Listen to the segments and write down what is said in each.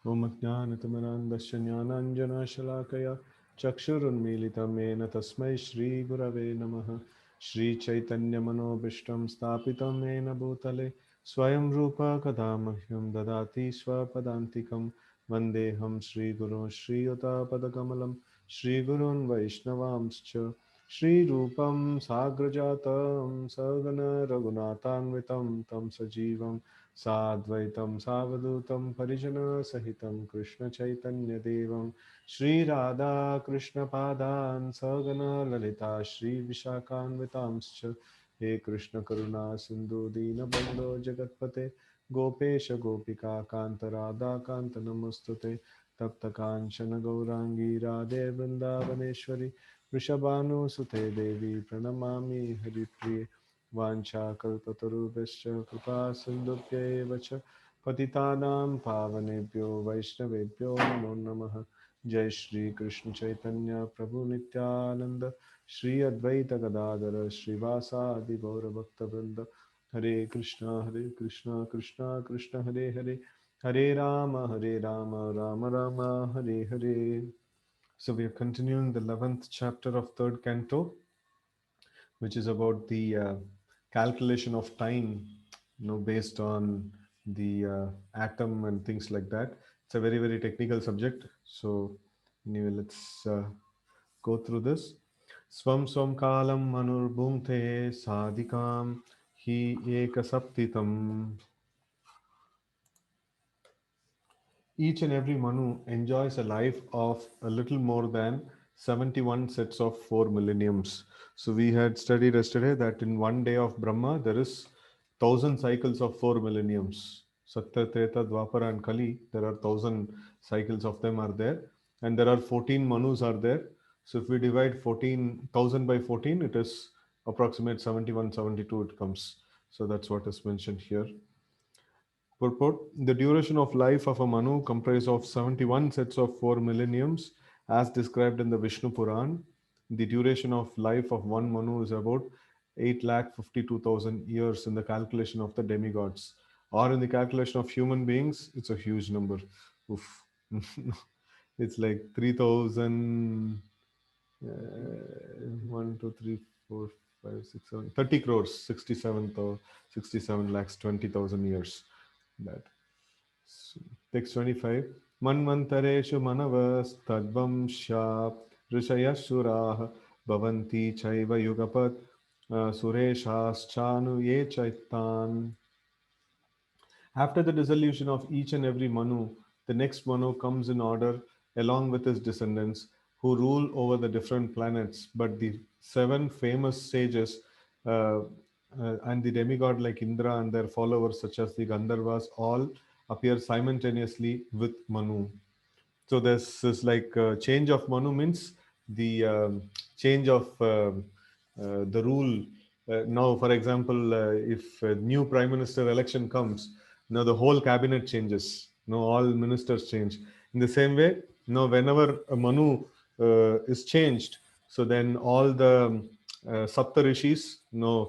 ॐ अज्ञानतिमिरान्धस्य ज्ञानाञ्जनशलाकया चक्षुरुन्मीलितं येन तस्मै श्रीगुरवे नमः। श्रीचैतन्यमनोभीष्टं स्थापितं येन भूतले स्वयं रूप कदा मह्यं ददाति स्वपदान्तिकं। वन्देऽहं श्रीगुरुं श्रीयुतापदकमलं श्रीगुरून् वैष्णवांश्च श्रीरूपं साग्रजातं सगण रघुनाथान्वितं तं सजीवं साद्वैतं सावधूतं परिजनसहितं कृष्णचैतन्यदेवं श्रीराधाकृष्णपादान् सगण ललिता श्रीविशाखान्वितांश्च। हे कृष्ण करुणा सिन्धु दीनबन्धो जगत्पते गोपेश गोपिका कान्त राधा कान्त नमोस्तुते। तप्त काञ्चन गौराङ्गी राधे वृन्दावनेश्वरी वृषभानुसुते देवी प्रणमामि हरिप्रिये। वाञ्छाकल्पतरुभ्यश्च कृपा सिन्धुभ्यैव च पतितानां पावनेभ्यो वैष्णवेभ्यो नमो नमः। जय श्री कृष्ण चैतन्य प्रभु नित्यानंद श्री अद्वैत गदाधर श्रीवासादि गौरभक्तवृंद। हरे कृष्णा कृष्णा कृष्ण हरे हरे, हरे Ram Ram Ram Hare Hare. So we are continuing the 11th chapter of third canto, which is about the calculation of time, based on the atom and things like that. It's a very, very technical subject. So anyway, let's go through this. Swam swam kalam manur bhungte sadikam hi ekasaptitam. Each and every Manu enjoys a life of a little more than 71 sets of 4 millenniums. So we had studied yesterday that in one day of Brahma there is 1000 cycles of 4 millenniums. Satya, Treta, Dwapara and Kali, there are 1000 cycles of them are there, and there are 14 Manus are there. So if we divide 14,000 by 14, it is approximate 71, 72 it comes. So that's what is mentioned here. Purport: the duration of life of a Manu comprised of 71 sets of 4 millenniums as described in the Vishnu Puran. The duration of life of one Manu is about 8,52,000 years in the calculation of the demigods. Or in the calculation of human beings, it's a huge number. Oof. It's like 3,000, 1, 2, 3, 4, 5, 6, 7, 30 crores, 67 lakhs, 20,000 years. That. Text 25. Manvantareshu manavastadvam shap rishayashurah bhavanti chaiva yugapat sureshaaschanu ye chaitan. After the dissolution of each and every Manu, the next Manu comes in order along with his descendants who rule over the different planets. But the seven famous sages and the demigod like Indra and their followers, such as the Gandharvas, all appear simultaneously with Manu. So there's this like change of Manu means the change of the rule. Now, for example, if a new prime minister election comes, now the whole cabinet changes. Now all ministers change. In the same way, now whenever a Manu is changed, so then all the Sapta Rishis,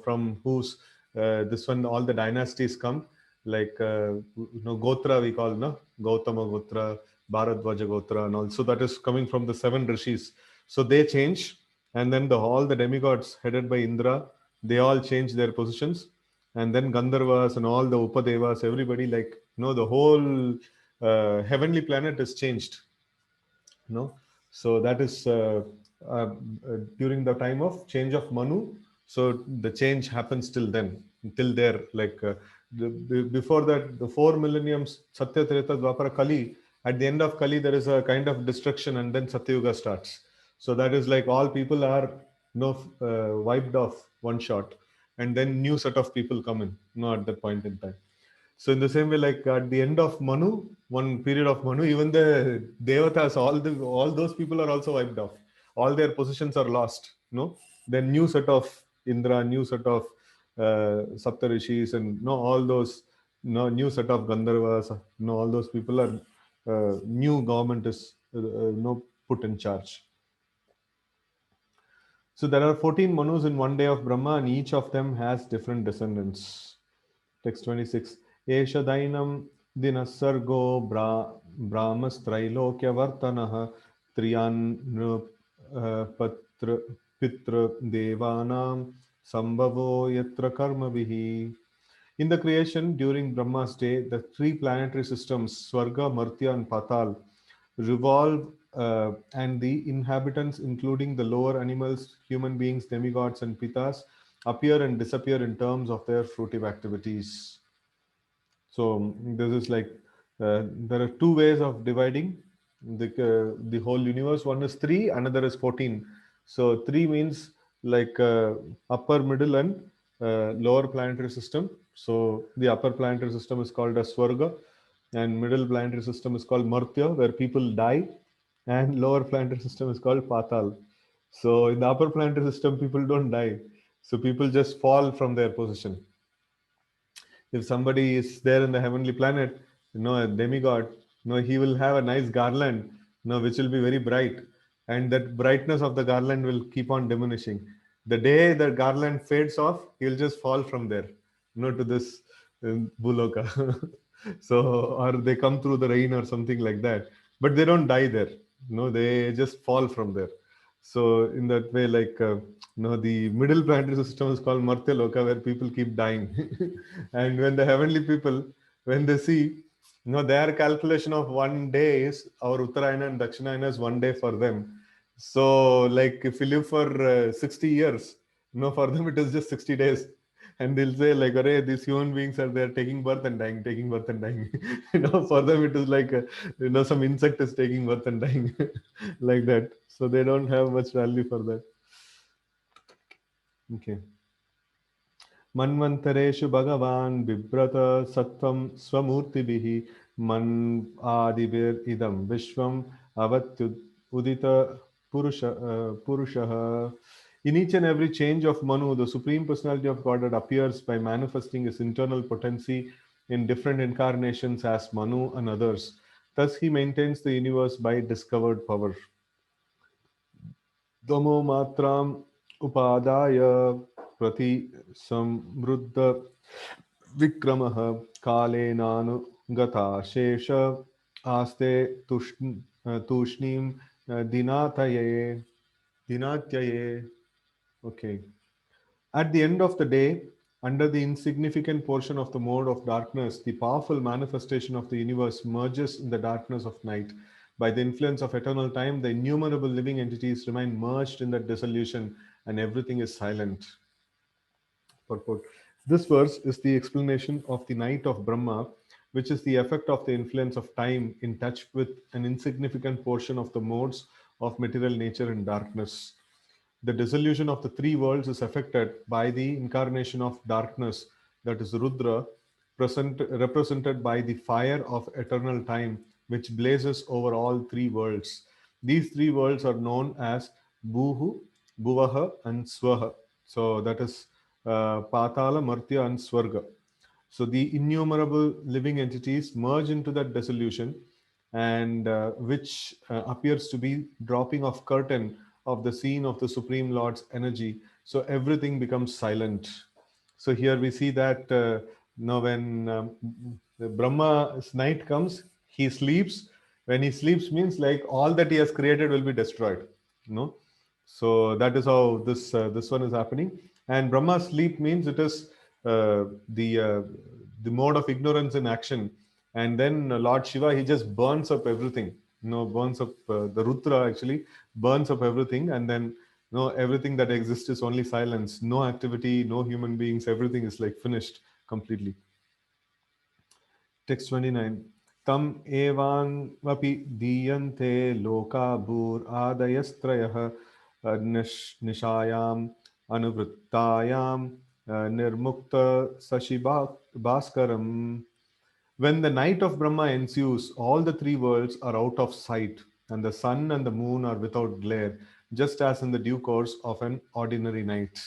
from whose this one all the dynasties come, like Gotra we call, no, Gautama Gotra, Bharadwaja Gotra, and also that is coming from the seven rishis. So they change, and then all the demigods headed by Indra, they all change their positions, and then Gandharvas and all the Upadevas, everybody, like the whole heavenly planet is changed. So that is during the time of change of Manu. So the change happens till then, till there. Like before that, the 4 millenniums, Satya, Treta, Dwapara, Kali. At the end of Kali, there is a kind of destruction, and then Satyuga starts. So that is like all people are wiped off one shot, and then new set of people come in. At that point in time. So in the same way, like at the end of Manu, one period of Manu, even the Devatas, all those people are also wiped off. All their positions are lost. Then new set of Indra, new set of Saptarishis, and all those new set of Gandharvas. All those people are new government is put in charge. So there are 14 Manus in one day of Brahma, and each of them has different descendants. Text 26. Esha Dainam Dinasargo Brahmastrailokyavatanah Triyan Patra Pitra Devanam Sambhavo Yatra Karma Vihi. In the creation during Brahma's day, the three planetary systems, Swarga, Martya, and Patal, revolve, and the inhabitants, including the lower animals, human beings, demigods, and pitas, appear and disappear in terms of their fruitive activities. So this is like there are two ways of dividing the whole universe. One is 3, another is 14. So 3 means like upper, middle, and lower planetary system. So the upper planetary system is called as Swarga, and middle planetary system is called Martya, where people die, and lower planetary system is called Patal. So in the upper planetary system, people don't die. So people just fall from their position. If somebody is there in the heavenly planet, a demigod, he will have a nice garland, which will be very bright, and that brightness of the garland will keep on diminishing. The day the garland fades off, he'll just fall from there, to this buloka. So, or they come through the rain or something like that, but they don't die there. They just fall from there. So in that way, like the middle planetary system is called Martya Loka, where people keep dying. And when the heavenly people, when they see, their calculation of one day is our Uttarayana and Dakshinayana is one day for them. So, like if you live for 60 years, for them it is just 60 days. And they'll say, like, "Arey, these human beings are there taking birth and dying, taking birth and dying." For them it is like, some insect is taking birth and dying, like that. So they don't have much value for that. Okay. Manvantareshu Bhagavan Bibrata Sattvam Swamurtibihi Man Adivir Idam Vishwam Avatyud Udita Purushaha. In each and every change of Manu, the Supreme Personality of Godhead appears by manifesting his internal potency in different incarnations as Manu and others. Thus, he maintains the universe by discovered power. Damo matram upadaya prati samruddha vikramah kalenanu gata shesha aste tushnim dinataye dinatyaye. Okay. At the end of the day, under the insignificant portion of the mode of darkness, the powerful manifestation of the universe merges in the darkness of night. By the influence of eternal time, the innumerable living entities remain merged in that dissolution, and everything is silent. Purport. This verse is the explanation of the night of Brahma, which is the effect of the influence of time in touch with an insignificant portion of the modes of material nature and darkness. The dissolution of the three worlds is affected by the incarnation of darkness, that is Rudra, represented by the fire of eternal time, which blazes over all three worlds. These three worlds are known as Bhuhu, Bhuvaha, and Swaha. So that is Patala, Martya, and Swarga. So the innumerable living entities merge into that dissolution, and which appears to be dropping of curtain of the scene of the Supreme Lord's energy. So everything becomes silent. So here we see that when the Brahma's night comes, he sleeps. When he sleeps means like all that he has created will be destroyed. So that is how this one is happening. And Brahma sleep means it is uh, the uh, the mode of ignorance in action. And then Lord Shiva, he just burns up everything. Burns up the Rudra actually burns up everything, and then everything that exists is only silence, no activity, no human beings. Everything is like finished completely. Text 29. Tam evan vapi diyante loka bhur adayastrayah nishayam anuvrittayam nirmukta sashibhaskaram. When the night of Brahma ensues, all the three worlds are out of sight, and the sun and the moon are without glare, just as in the due course of an ordinary night.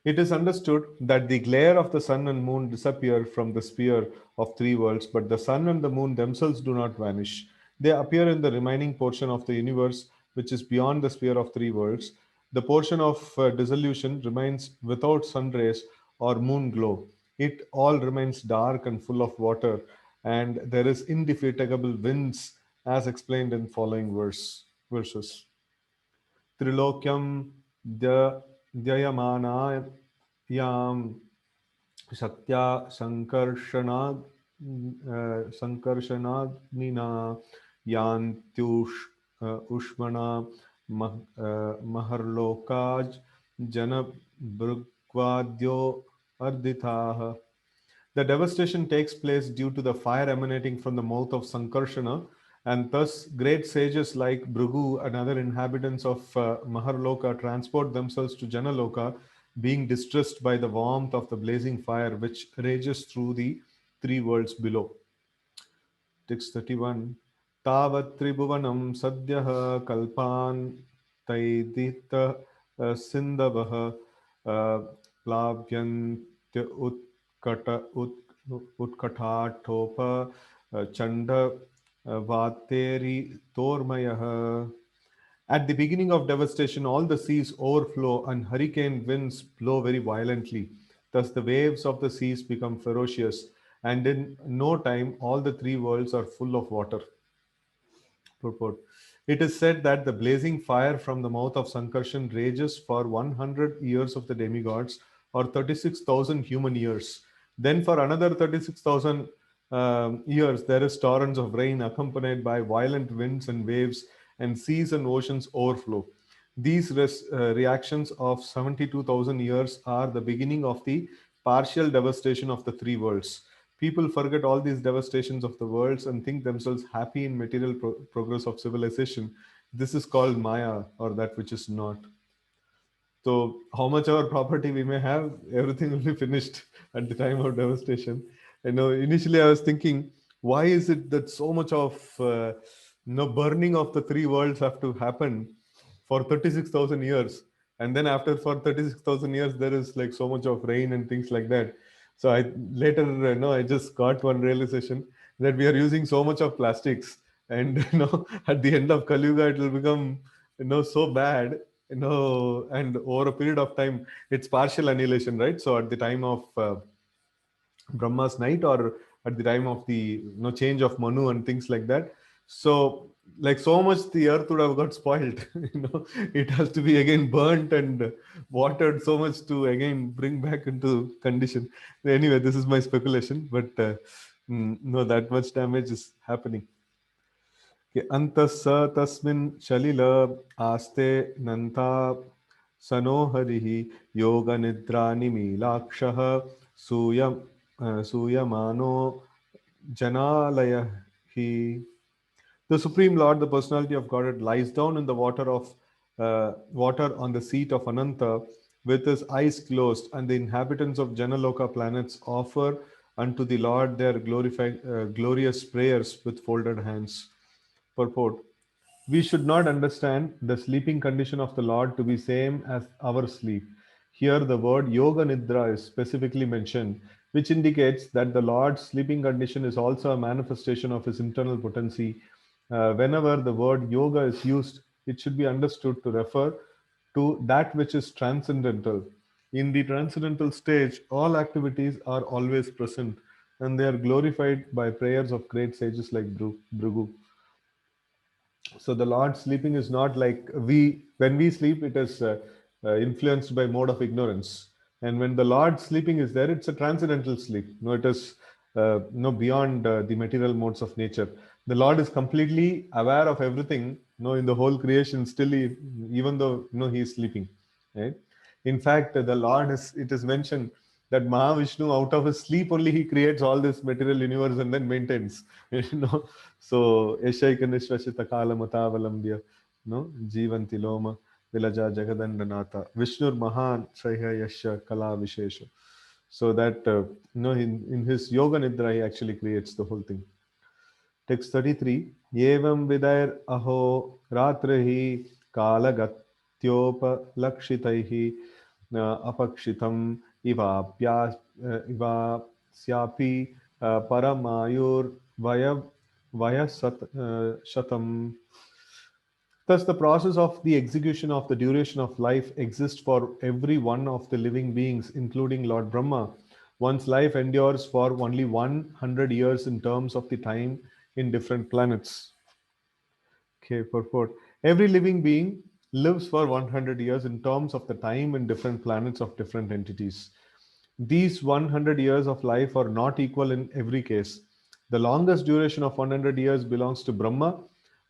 It is understood that the glare of the sun and moon disappear from the sphere of three worlds, but the sun and the moon themselves do not vanish. They appear in the remaining portion of the universe, which is beyond the sphere of three worlds. The portion of dissolution remains without sun rays or moon glow. It all remains dark and full of water, and there is indefatigable winds, as explained in following verses. Trilokyam Dyayamanayam Satya Sankarshanadnina Yantyush Ushmana Maharlokaj Jana Brugvadyo Arditaha. The devastation takes place due to the fire emanating from the mouth of Sankarshana, and thus great sages like Bhrigu and other inhabitants of Maharloka transport themselves to Janaloka, being distressed by the warmth of the blazing fire which rages through the three worlds below. Text 31. Tavat Tribhuvanam Sadyah Kalpan Taidita Sindhavah Plavyanty Utkatatopa Chanda Vateri Tormayah. At the beginning of devastation, all the seas overflow and hurricane winds blow very violently. Thus, the waves of the seas become ferocious, and in no time, all the three worlds are full of water. Purport. It is said that the blazing fire from the mouth of Sankarshan rages for 100 years of the demigods, or 36,000 human years. Then, for another 36,000 years, there is torrents of rain accompanied by violent winds and waves, and seas and oceans overflow. These reactions of 72,000 years are the beginning of the partial devastation of the three worlds. People forget all these devastations of the worlds and think themselves happy in material progress of civilization. This is called Maya, or that which is not. So, how much our property we may have, everything will be finished at the time of devastation. Initially I was thinking, why is it that so much of burning of the three worlds have to happen for 36,000 years, and then after for 36,000 years there is like so much of rain and things like that. So I later, I just got one realization that we are using so much of plastics, and at the end of Kali Yuga it will become so bad, and over a period of time it's partial annihilation, right? So at the time of Brahma's night, or at the time of the change of Manu and things like that. So like so much the earth would have got spoiled. It has to be again burnt and watered so much to again bring back into condition. Anyway, this is my speculation, but no, that much damage is happening. अन्तः स तस्मिन् शलिल आस्ते नन्ता सनो हरिः योगनिद्रानिमीलाक्षः सूयमानो जनालयः हि. The Supreme Lord, the personality of Godhead, lies down in the water on the seat of Ananta with his eyes closed, and the inhabitants of Janaloka planets offer unto the Lord their glorious prayers with folded hands. Purport. We should not understand the sleeping condition of the Lord to be same as our sleep. Here the word Yoga Nidra is specifically mentioned, which indicates that the Lord's sleeping condition is also a manifestation of his internal potency. Whenever the word yoga is used, it should be understood to refer to that which is transcendental. In the transcendental stage, all activities are always present, and they are glorified by prayers of great sages like Bhrigu. So the Lord sleeping is not like when we sleep, it is influenced by mode of ignorance. And when the Lord sleeping is there, it's a transcendental sleep. No, it is no beyond the material modes of nature. The Lord is completely aware of everything, in the whole creation, still even though he is sleeping. Right? In fact, the Lord it is mentioned that Mahavishnu, out of his sleep only, he creates all this material universe and then maintains. So Eshaikanisvashita Kala Matavalambya, Jivanti Loma, Vilaja Jagadandanata, Vishnur Mahan Shaiha Yasha Kala Vishesha. So that in his Yoga Nidra he actually creates the whole thing. Text 33. Yevam Vidair Aho Ratrihi Kalagatyopalakshitaihi Apakshitam Ivasyapi Paramayur Shatam. Thus, the process of the execution of the duration of life exists for every one of the living beings, including Lord Brahma. One's life endures for only 100 years in terms of the time in different planets. Okay, purport. Every living being lives for 100 years in terms of the time in different planets of different entities. These 100 years of life are not equal in every case. The longest duration of 100 years belongs to Brahma,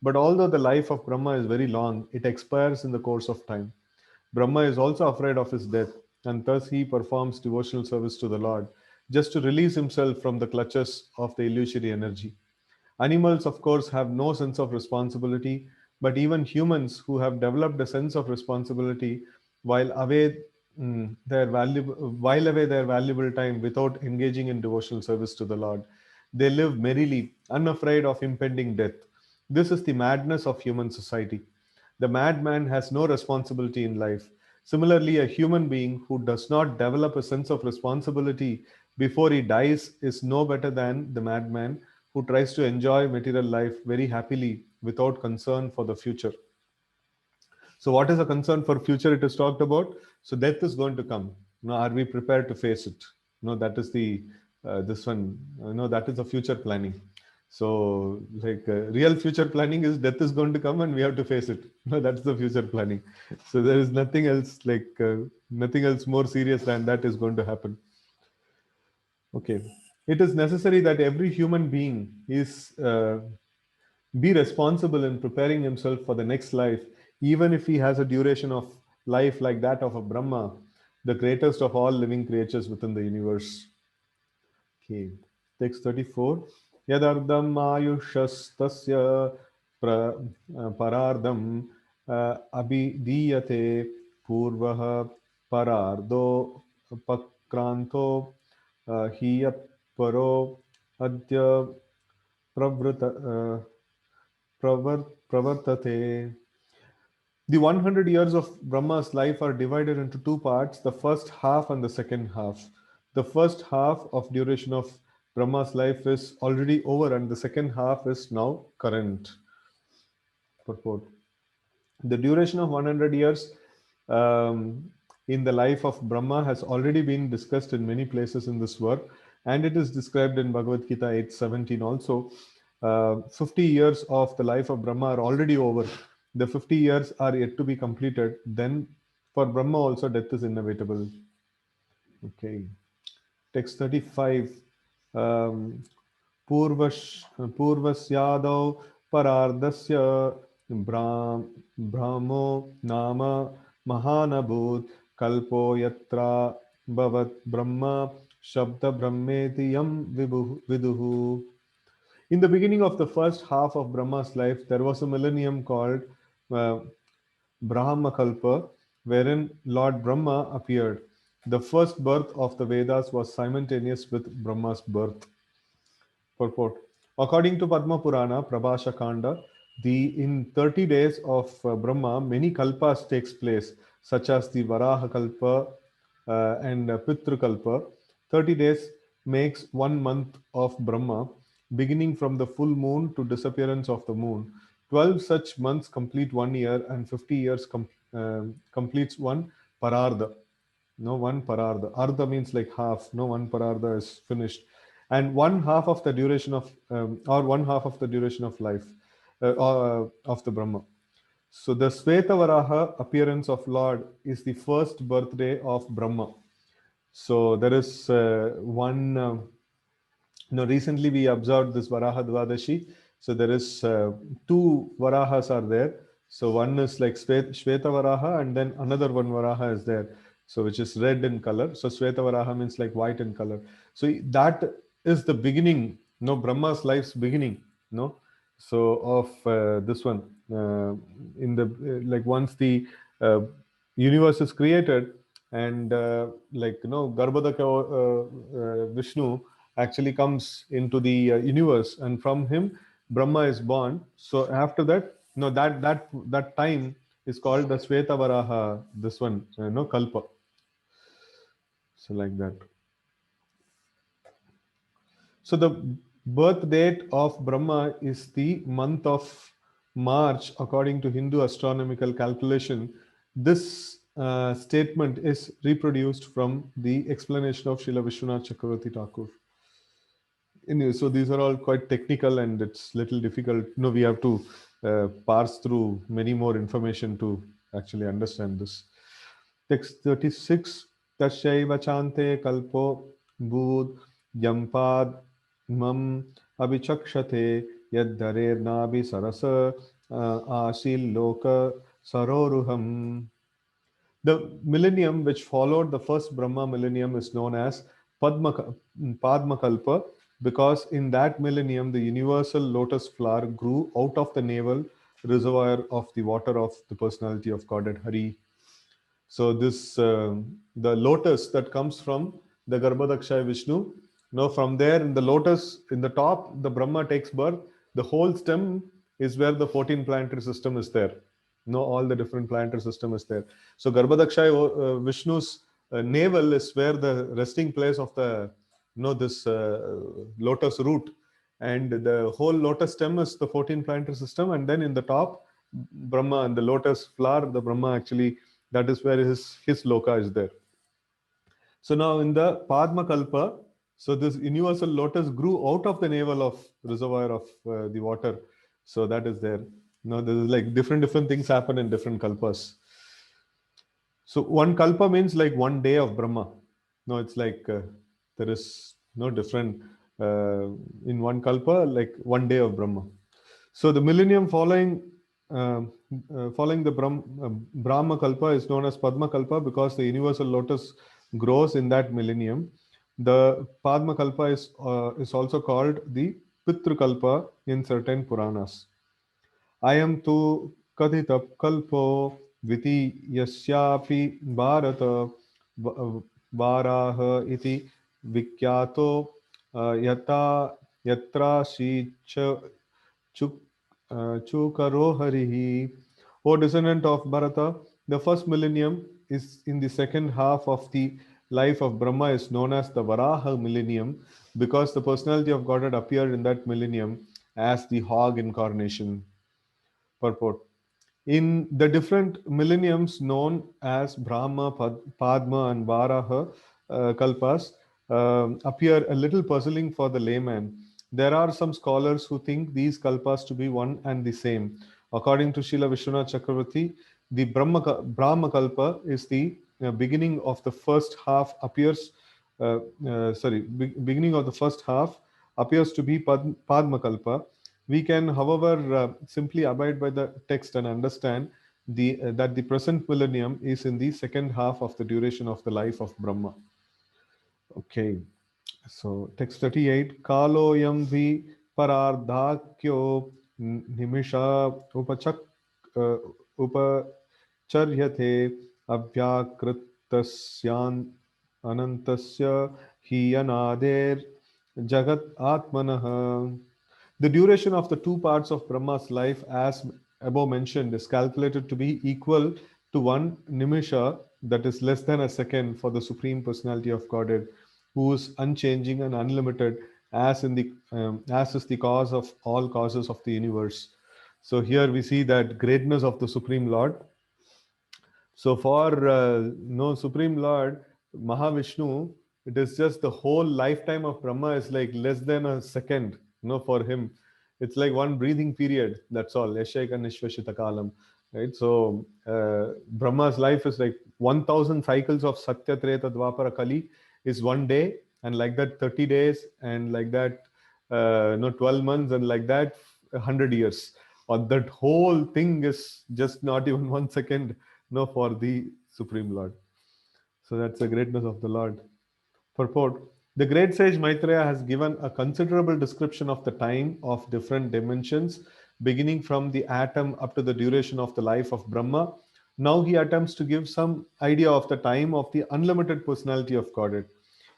but although the life of Brahma is very long, it expires in the course of time. Brahma is also afraid of his death, and thus he performs devotional service to the Lord, just to release himself from the clutches of the illusory energy. Animals, of course, have no sense of responsibility, but even humans who have developed a sense of responsibility while away while away their valuable time without engaging in devotional service to the Lord, they live merrily, unafraid of impending death. This is the madness of human society. The madman has no responsibility in life. Similarly, a human being who does not develop a sense of responsibility before he dies is no better than the madman who tries to enjoy material life very happily without concern for the future. So, what is a concern for future? It is talked about. So, death is going to come. Now, are we prepared to face it? No, that is the this one. No, that is the future planning. So, like real future planning is death is going to come and we have to face it. No, that's the future planning. So, there is nothing else nothing else more serious than that is going to happen. Okay, it is necessary that every human being is be responsible in preparing himself for the next life, even if he has a duration of life like that of a Brahma, the greatest of all living creatures within the universe. Okay, text 34. Yadardam ayushastasya parardam abhidiyate purvaha parardo pakranto hiyat paro adya pravrta pravartate. The 100 years of Brahma's life are divided into two parts, the first half and the second half. The first half of duration of Brahma's life is already over, and the second half is now current. Purport. The duration of 100 years in the life of Brahma has already been discussed in many places in this work, and it is described in Bhagavad Gita 8:17 also. 50 years of the life of Brahma are already over. The 50 years are yet to be completed. Then, for Brahma also, death is inevitable. Okay. Text 35. Um, पूर्वस्यादौ परार्धस्य भ्रामो नाम महानभूत् कल्पो यत्र भवत् ब्रह्म शब्दब्रह्मेति यं विदुः. In the beginning of the first half of Brahma's life, there was a millennium called uh, Brahmakalpa, wherein Lord Brahma appeared. The first birth of the Vedas was simultaneous with Brahma's birth. Purport. According to Padma Purana, Prabhasha Kanda, in 30 days of Brahma, many kalpas takes place, such as the Varaha Kalpa and Pitru Kalpa. 30 days makes 1 month of Brahma, beginning from the full moon to disappearance of the moon. 12 such months complete 1 year, and 50 years completes one parardha. No, one parardha. Ardha means like half. No, one parardha is finished. And one half of the duration of, or one half of the duration of life of the Brahma. So the Svetavaraha appearance of Lord is the first birthday of Brahma. So there is one. Recently we observed this Varaha Dvadashi. So there is two Varahas are there. So one is like Shveta Varaha, and then another one Varaha is there. So which is red in color. So Shveta Varaha means like white in color. So that is the beginning. No, Brahma's life's beginning. No, so of this one in the like once the universe is created, and Garbhodaka Vishnu actually comes into the universe, and from him Brahma is born. So after that, no, that time is called the Svetavaraha, this one, Kalpa. So like that. So the birth date of Brahma is the month of March according to Hindu astronomical calculation. This statement is reproduced from the explanation of Srila Vishwanath Chakravarti Thakur. So these are all quite technical and it's little difficult. We have to parse through many more information to actually understand this. Text 36. Tasyaiva chante kalpo bud yampad mam abhichakshate yaddarer nabi sarasa asil loka saroruham. The millennium which followed the first Brahma millennium is known as Padmakalpa, because in that millennium the universal lotus flower grew out of the navel reservoir of the water of the personality of Godhead Hari. So this the lotus that comes from the Garbhadakshay Vishnu. Now from there in the lotus in the top the Brahma takes birth. The whole stem is where the 14 planetary system is there. All the different planetary system is there. So Garbhadakshay Vishnu's navel is where the resting place of the this lotus root, and the whole lotus stem is the 14 planetary system, and then in the top Brahma and the lotus flower, the Brahma actually, that is where his loka is there. So now in the Padma Kalpa, so this universal lotus grew out of the navel of reservoir of the water. So that is there. Now there is like different things happen in different kalpas. So one kalpa means like one day of Brahma. No, it's like there is no different in one kalpa, like one day of Brahma. So the millennium following the Brahma Kalpa is known as Padma Kalpa because the universal lotus grows in that millennium. The Padma Kalpa is also called the Pitru Kalpa in certain Puranas. I am tu Kadhitap Kalpo Viti Yasyapi Bharata Varaha iti Vikyato Yata Yatra Shi Chuk Chukaroharihi. O descendant of Bharata, the first millennium is in the second half of the life of Brahma is known as the Varaha millennium because the personality of Godhead appeared in that millennium as the hog incarnation. Purport. In the different millenniums known as Brahma, Padma, and Varaha Kalpas appear a little puzzling for the layman. There are some scholars who think these Kalpas to be one and the same. According to Srila Vishwanath Chakravarti, the Brahma Kalpa is the beginning of the first half beginning of the first half appears to be Padma Kalpa. We can, however, simply abide by the text and understand that the present millennium is in the second half of the duration of the life of Brahma. Okay, so text 38. Kaloyam vi parardhakyo nimisha uh, upacharyate abhyakritasyan anantasya hiyanader jagat atmanah. The duration of the two parts of Brahma's life, as above mentioned, is calculated to be equal to one nimisha, that is less than a second, for the Supreme Personality of Godhead, who is unchanging and unlimited, as is the cause of all causes of the universe. So here we see that greatness of the Supreme Lord. So for Supreme Lord Mahavishnu, it is just the whole lifetime of Brahma is like less than a second. For him, it's like one breathing period. That's all. Yashaika Nishvashita Kalam. Right. So Brahma's life is like 1,000 cycles of Satya Treta Dwapara Kali is one day, and like that 30 days, and like that 12 months, and like that 100 years. Or that whole thing is just not even 1 second. For the Supreme Lord. So that's the greatness of the Lord. Purport. The great sage Maitreya has given a considerable description of the time of different dimensions, beginning from the atom up to the duration of the life of Brahma. Now he attempts to give some idea of the time of the unlimited personality of Godhead.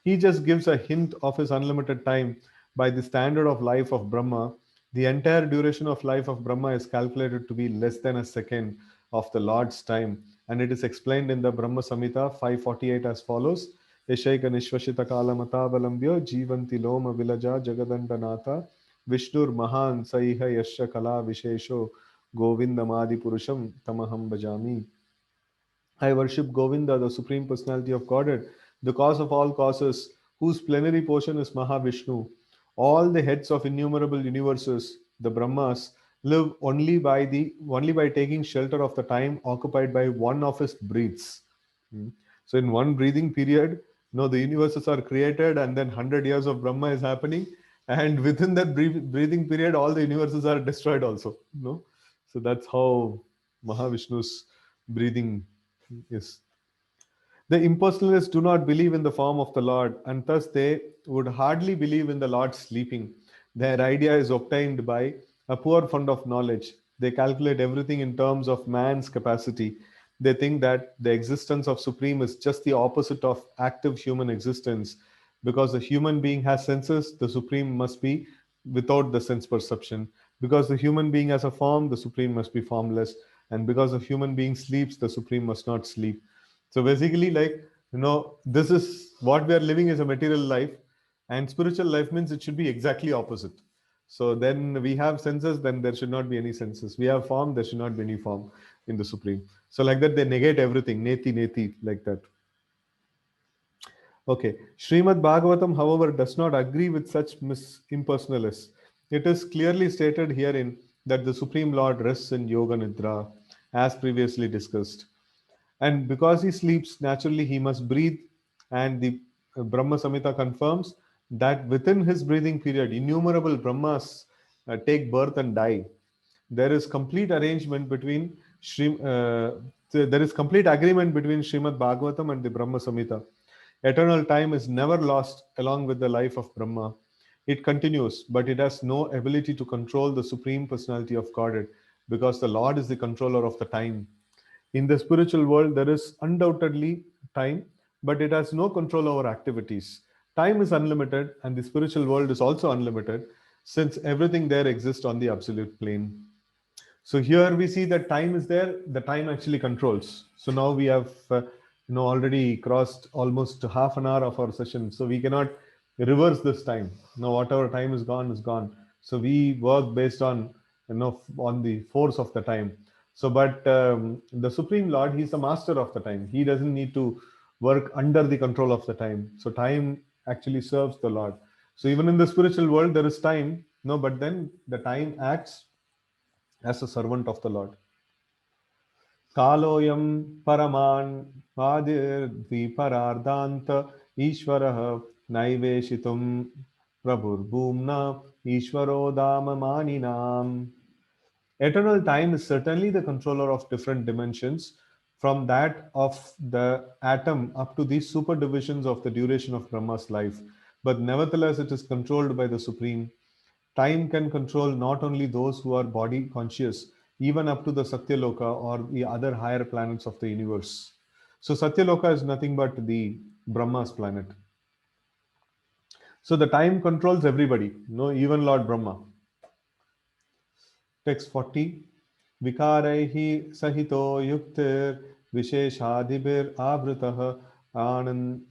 He just gives a hint of his unlimited time by the standard of life of Brahma. The entire duration of life of Brahma is calculated to be less than a second of the Lord's time, and it is explained in the Brahma Samhita 548 as follows. Yashaika Nishvashita Kalamatavalambhyo Jivanti Loma Vilaja Jagadandanatha Vishnur Mahan Saiha Yasha Kala Vishesho Govindamadi Purusham Tamaham Bhajami. I worship Govinda, the Supreme Personality of Godhead, the cause of all causes, whose plenary portion is Mahavishnu. All the heads of innumerable universes, the Brahmas, live only by taking shelter of the time occupied by one of his breaths. Hmm. So in one breathing period, the universes are created, and then 100 years of Brahma is happening, and within that breathing period, all the universes are destroyed also. So that's how Mahavishnu's breathing is. The impersonalists do not believe in the form of the Lord, and thus they would hardly believe in the Lord sleeping. Their idea is obtained by a poor fund of knowledge. They calculate everything in terms of man's capacity. They think that the existence of Supreme is just the opposite of active human existence. Because the human being has senses, the Supreme must be without the sense perception. Because the human being has a form, the Supreme must be formless. And because the human being sleeps, the Supreme must not sleep. So basically, this is what we are living is a material life, and spiritual life means it should be exactly opposite. So then we have senses, then there should not be any senses. We have form, there should not be any form in the Supreme. So like that, they negate everything, neti neti, like that. Okay. Srimad Bhagavatam, however, does not agree with such impersonalists. It is clearly stated herein that the Supreme Lord rests in Yoga Nidra, as previously discussed. And because he sleeps, naturally he must breathe. And the Brahma Samhita confirms that within his breathing period, innumerable Brahmas take birth and die. There is complete arrangement between there is complete agreement between Srimad Bhagavatam and the Brahma Samhita. Eternal time is never lost along with the life of Brahma. It continues, but it has no ability to control the Supreme Personality of Godhead because the Lord is the controller of the time. In the spiritual world, there is undoubtedly time, but it has no control over activities. Time is unlimited, and the spiritual world is also unlimited since everything there exists on the absolute plane. So here we see that time is there, the time actually controls. So now we have already crossed almost half an hour of our session. So we cannot reverse this time. Now whatever time is gone is gone. So we work based on on the force of the time. So but the Supreme Lord, he's the master of the time. He doesn't need to work under the control of the time. So time actually serves the Lord. So even in the spiritual world, there is time, no, but then the time acts as a servant of the Lord. कालोऽयं परमान् वादिर्द्विपरार्धान्त ईश्वरः नैवेशितुं प्रभुर्भूम्ना ईश्वरो दाममानिनाम्. Eternal time is certainly the controller of different dimensions, from that of the atom up to the super divisions of the duration of Brahma's life. But nevertheless, it is controlled by the Supreme. Time can control not only those who are body conscious, even up to the Satyaloka or the other higher planets of the universe. So Satyaloka is nothing but the Brahma's planet. So the time controls everybody, even Lord Brahma. Text 40. Vikaraihi sahito yuktir visheshadibir avritah anand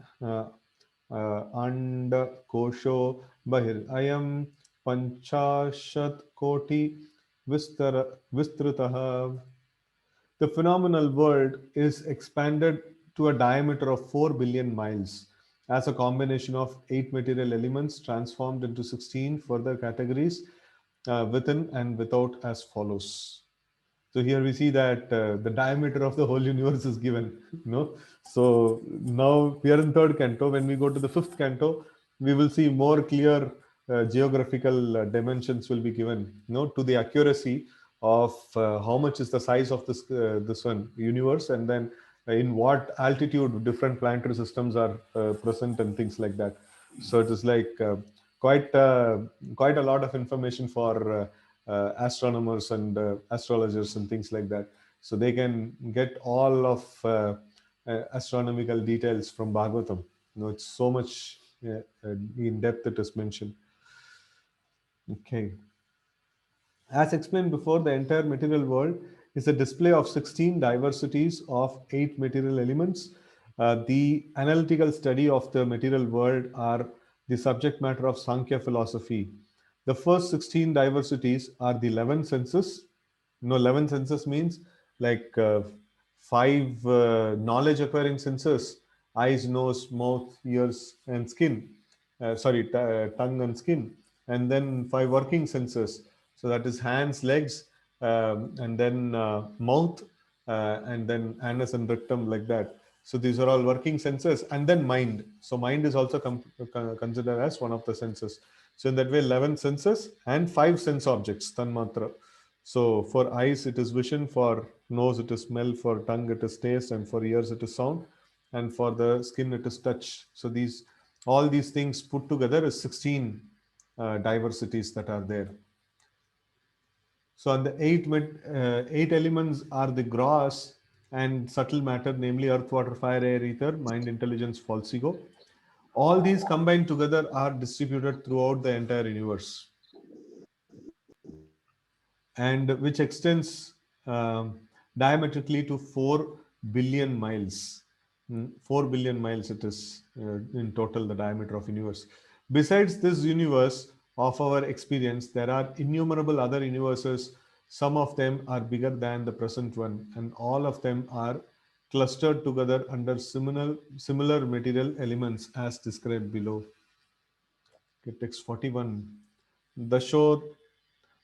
and kosho bahir ayam panchashat koti vistritah. The phenomenal world is expanded to a diameter of 4 billion miles as a combination of 8 material elements transformed into 16 further categories within and without as follows. So here we see that the diameter of the whole universe is given. So now we are in third canto. When we go to the fifth canto, we will see more clear geographical dimensions will be given, to the accuracy of how much is the size of this one universe, and then in what altitude different planetary systems are present and things like that. So it is like quite quite a lot of information for astronomers and astrologers and things like that. So they can get all of astronomical details from Bhagavatam. It's so much in depth it is mentioned. Okay. As explained before, the entire material world is a display of 16 diversities of 8 material elements. The analytical study of the material world are the subject matter of Sankhya philosophy. The first 16 diversities are the 11 senses. 11 senses means like 5 knowledge acquiring senses: eyes, nose, mouth, ears, and skin. Tongue and skin. And then 5 working senses. So that is hands, legs, and then mouth, and then anus and rectum, like that. So these are all working senses, and then mind. So mind is also considered as one of the senses. So in that way, 11 senses and 5 sense objects, tanmatra. So for eyes, it is vision. For nose, it is smell. For tongue, it is taste. And for ears, it is sound. And for the skin, it is touch. So all these things put together is 16 diversities that are there. So on the eight elements are the gross and subtle matter, namely earth, water, fire, air, ether, mind, intelligence, false ego. All these combined together are distributed throughout the entire universe, and which extends diametrically to 4 billion miles. 4 billion miles it is in total, the diameter of universe. Besides this universe of our experience, there are innumerable other universes. Some of them are bigger than the present one, and all of them are clustered together under similar material elements as described below. Okay, text 41. Dasho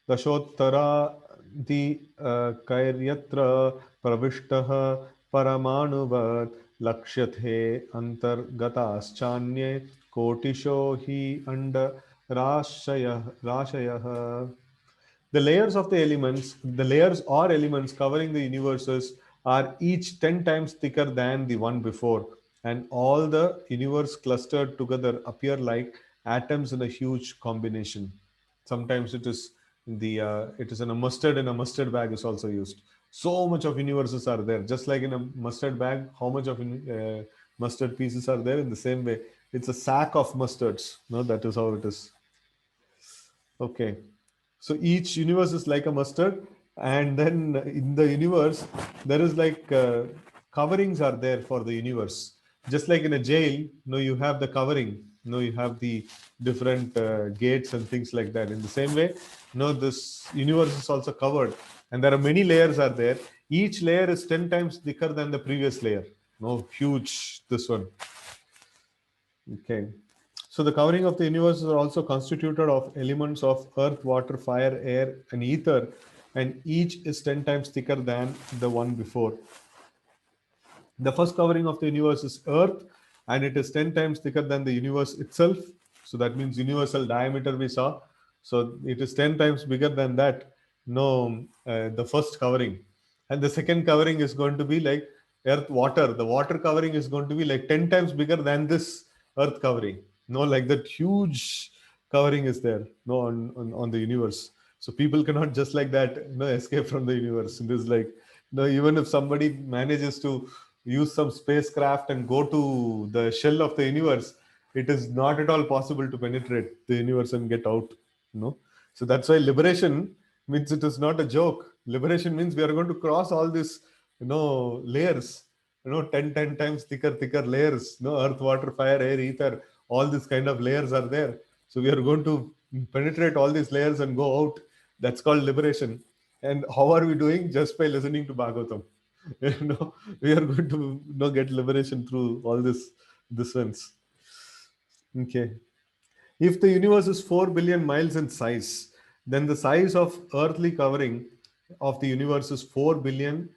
दशोत्तरादि कैर्यत्र प्रविष्टः परमाणुवत् लक्ष्यते अन्तर्गताश्चान्ये कोटिशो हि अंडराशयः. The layers of the elements, the layers or elements covering the universes are each 10 times thicker than the one before, and all the universe clustered together appear like atoms in a huge combination. Sometimes it is in a mustard bag is also used. So much of universes are there, just like in a mustard bag. How much of mustard pieces are there? In the same way, it's a sack of mustards. No, that is how it is. Okay. So each universe is like a mustard, and then in the universe, there is like coverings are there for the universe. Just like in a jail, you have the covering, you have the different gates and things like that. In the same way, this universe is also covered, and there are many layers are there. Each layer is 10 times thicker than the previous layer. No, huge this one. Okay. So the covering of the universe is also constituted of elements of earth, water, fire, air, and ether, and each is 10 times thicker than the one before. The first covering of the universe is earth, and it is 10 times thicker than the universe itself. So that means universal diameter we saw. So it is 10 times bigger than that. No, the first covering. And the second covering is going to be like earth, water. The water covering is going to be like 10 times bigger than this earth covering. No, like that huge covering is there, no, on the universe. So people cannot just like that, escape from the universe. It is like, even if somebody manages to use some spacecraft and go to the shell of the universe, it is not at all possible to penetrate the universe and get out. So that's why liberation means it is not a joke. Liberation means we are going to cross all these layers, 10 times thicker layers, earth, water, fire, air, ether, all these kind of layers are there. So we are going to penetrate all these layers and go out. That's called liberation. And how are we doing? Just by listening to Bhagavatam. We are going to get liberation through all this sense. Okay. If the universe is 4 billion miles in size, then the size of earthly covering of the universe is 4 billion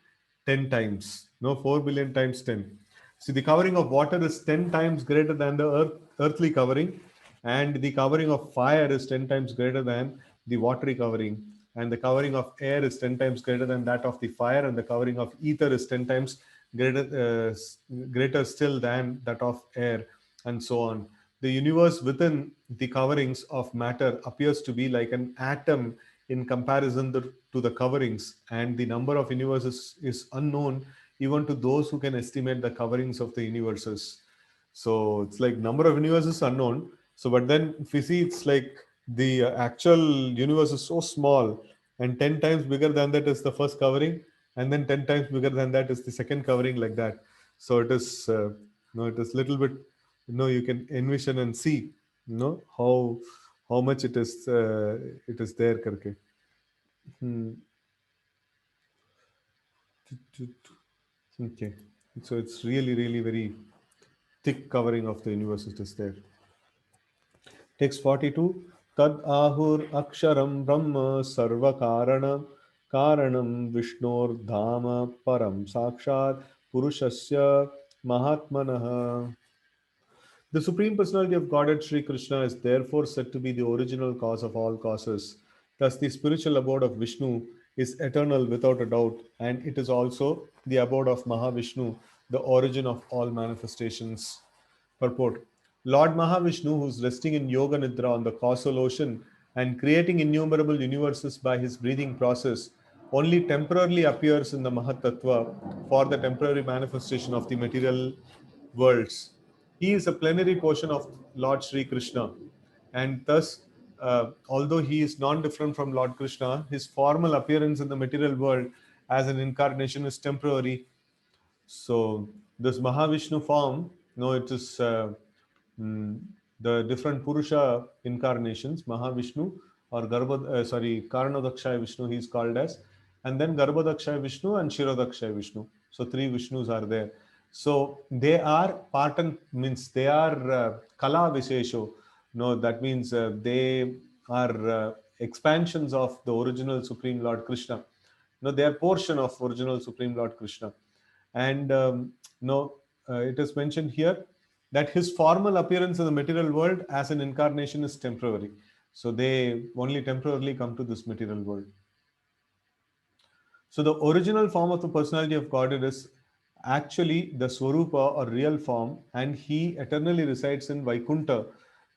10 times. No, 4 billion times 10. See, the covering of water is 10 times greater than the earthly covering, and the covering of fire is 10 times greater than the watery covering, and the covering of air is 10 times greater than that of the fire, and the covering of ether is 10 times greater still than that of air, and so on. The universe within the coverings of matter appears to be like an atom in comparison to the coverings, and the number of universes is unknown even to those who can estimate the coverings of the universes. So it's like number of universes unknown. So but then if we see, it's like the actual universe is so small, and 10 times bigger than that is the first covering, and then 10 times bigger than that is the second covering, like that. So it is it is little bit, you can envision and see, how much it is there karke. Hmm. Okay. So it's really, really very thick covering of the universe it is there. Text 42. Tad ahur aksharam brahma sarva karanam vishnor dhama param sakshat purushasya mahatmanah. The Supreme Personality of Godhead Sri Krishna is therefore said to be the original cause of all causes. Thus, the spiritual abode of Vishnu is eternal without a doubt, and it is also the abode of Mahavishnu, the origin of all manifestations. Purport: Lord Mahavishnu, who is resting in Yoga Nidra on the causal ocean and creating innumerable universes by his breathing process, only temporarily appears in the Mahatattva for the temporary manifestation of the material worlds. He is a plenary portion of Lord Sri Krishna, and thus, although he is non-different from Lord Krishna, his formal appearance in the material world as an incarnation is temporary. So this Mahavishnu form, no, it is mm, the different Purusha incarnations, Mahavishnu or Karanodakshaya Vishnu, he is called as, and then Garbhodakshaya Vishnu and Shirodakshaya Vishnu. So three Vishnus are there. So they are part and means they are Kala Vishesho. No, that means they are expansions of the original Supreme Lord Krishna. No, they are portion of original Supreme Lord Krishna. And no, it is mentioned here that his formal appearance in the material world as an incarnation is temporary. So they only temporarily come to this material world. So the original form of the personality of God is actually the Swarupa or real form, and he eternally resides in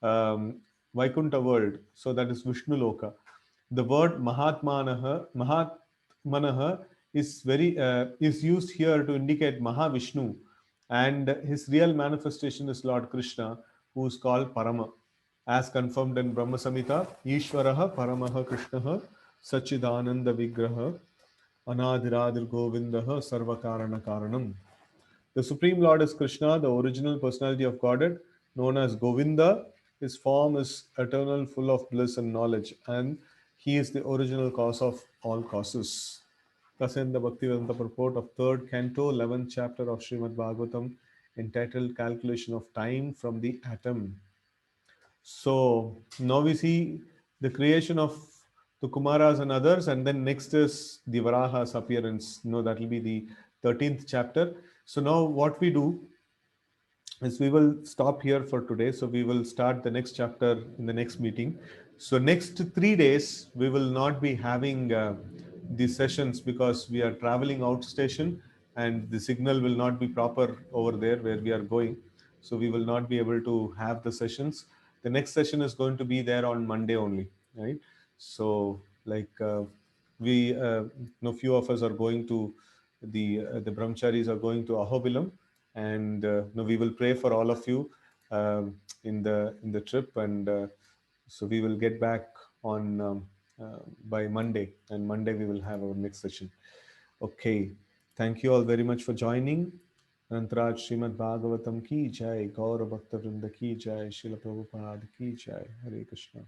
um, Vaikuntha world. So that is Vishnu Loka. The word Mahatmanaha is used here to indicate Mahavishnu, and his real manifestation is Lord Krishna, who is called Parama, as confirmed in Brahma Samhita. Ishvaraha Paramaha Krishnaha Sachidananda Vigraha Anadiradir Govindaha Sarvakarana Karanam. The Supreme Lord is Krishna, the original personality of Godhead, known as Govinda. His form is eternal, full of bliss and knowledge, and he is the original cause of all causes. Thus, in the Bhaktivedanta purport of third canto, 11th chapter of Srimad Bhagavatam, entitled Calculation of Time from the Atom. So now we see the creation of the Kumaras and others, and then next is the Varaha's appearance. No, that will be the 13th chapter. So now what we do is we will stop here for today. So we will start the next chapter in the next meeting. So next 3 days we will not be having these sessions because we are traveling outstation and the signal will not be proper over there where we are going. So we will not be able to have the sessions. The next session is going to be there on Monday only, right? So like few of us are going to the brahmacharis are going to Ahobilam, and we will pray for all of you in the trip, and so we will get back on by Monday, and Monday we will have our next session. Okay, thank you all very much for joining. Antaraj Srimad Bhagavatam ki jai, Gaura Bhakta Vrinda ki jai, Srila Prabhupada ki jai, Hare Krishna.